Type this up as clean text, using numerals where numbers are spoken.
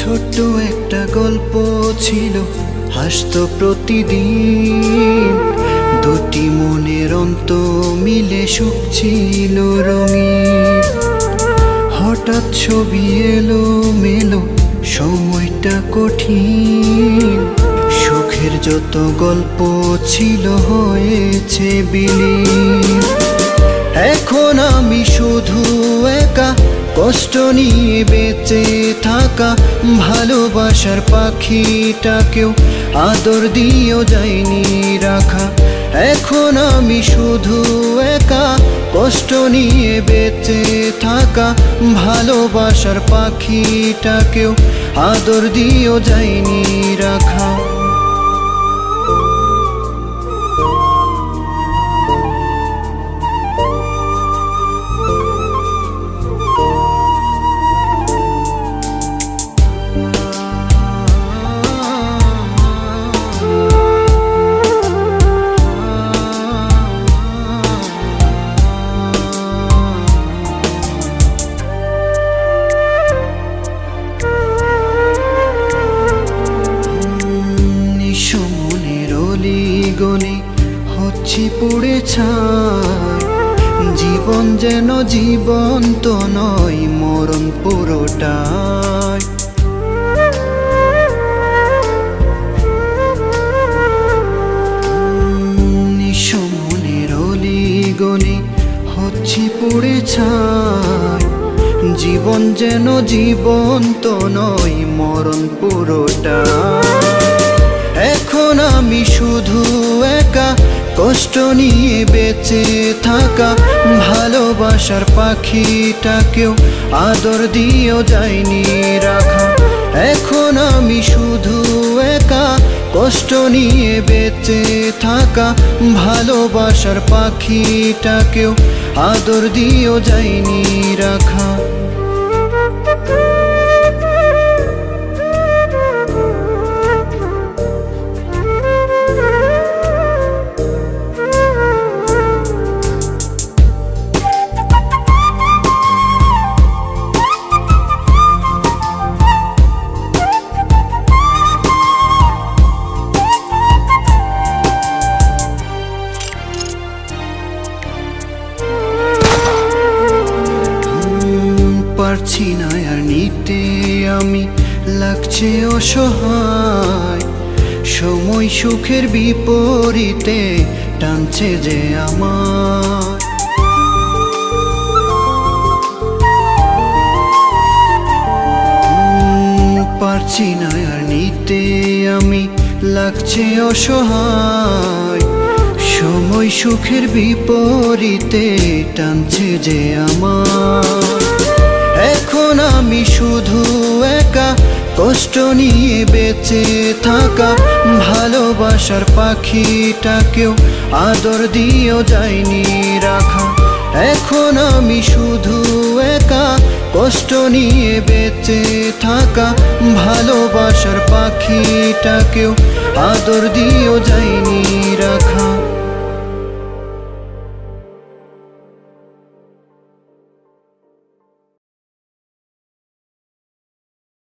ছোট্ট একটা গল্প ছিল, হাসতো প্রতিদিন। দুটি মনের অন্ত মিলে সুখ ছিল রঙিন। হঠাৎ ছবি এলো মেলো, সময়টা কঠিন। সুখের যত গল্প ছিল হয়েছে বিলীন। এখন আমি শুধু একা, কষ্ট নিয়ে বেঁচে থাকা। ভালোবাসার পাখিটাকেও আদর দিয়েও যায়নি রাখা। এখন আমি শুধু একা, কষ্ট নিয়ে বেঁচে থাকা। ভালোবাসার পাখিটাকেও আদর দিয়েও যায়নি রাখা। গলি হচ্ছি পুড়ে ছাই। জীবন যেন জীবন্ত নয়, মরণ পুরোটাই। নিঃসমনের অলিগলি হচ্ছি পুড়ে ছাই। জীবন যেন জীবন্ত নয়, মরণ পুরোটাই। এখন আমি শুধু একা, কষ্ট নিয়ে বেঁচে থাকা। ভালোবাসার পাখিটাকেও আদর দিয়েও যায়নি রাখা। এখন আমি শুধু একা, কষ্ট নিয়ে বেঁচে থাকা। ভালোবাসার পাখিটাকেও আদর দিয়েও যায়নি রাখা। পারছি না আর নিতে আমি, লাগছে অসহায়। সময় সুখের বিপরীতে টানছে যে আমার। পারছি না আর নিতে আমি, লাগছে অসহায়। সময় সুখের বিপরীতে টানছে যে আমার। এখন আমি শুধু একা, কষ্ট নিয়ে বেঁচে থাকা। ভালোবাসার পাখিটাকেও আদর দিয়েও যায়নি রাখা। এখন আমি শুধু একা, কষ্ট নিয়ে বেঁচে থাকা। ভালোবাসার পাখিটাকেও আদর দিয়েও যায়নি রাখা।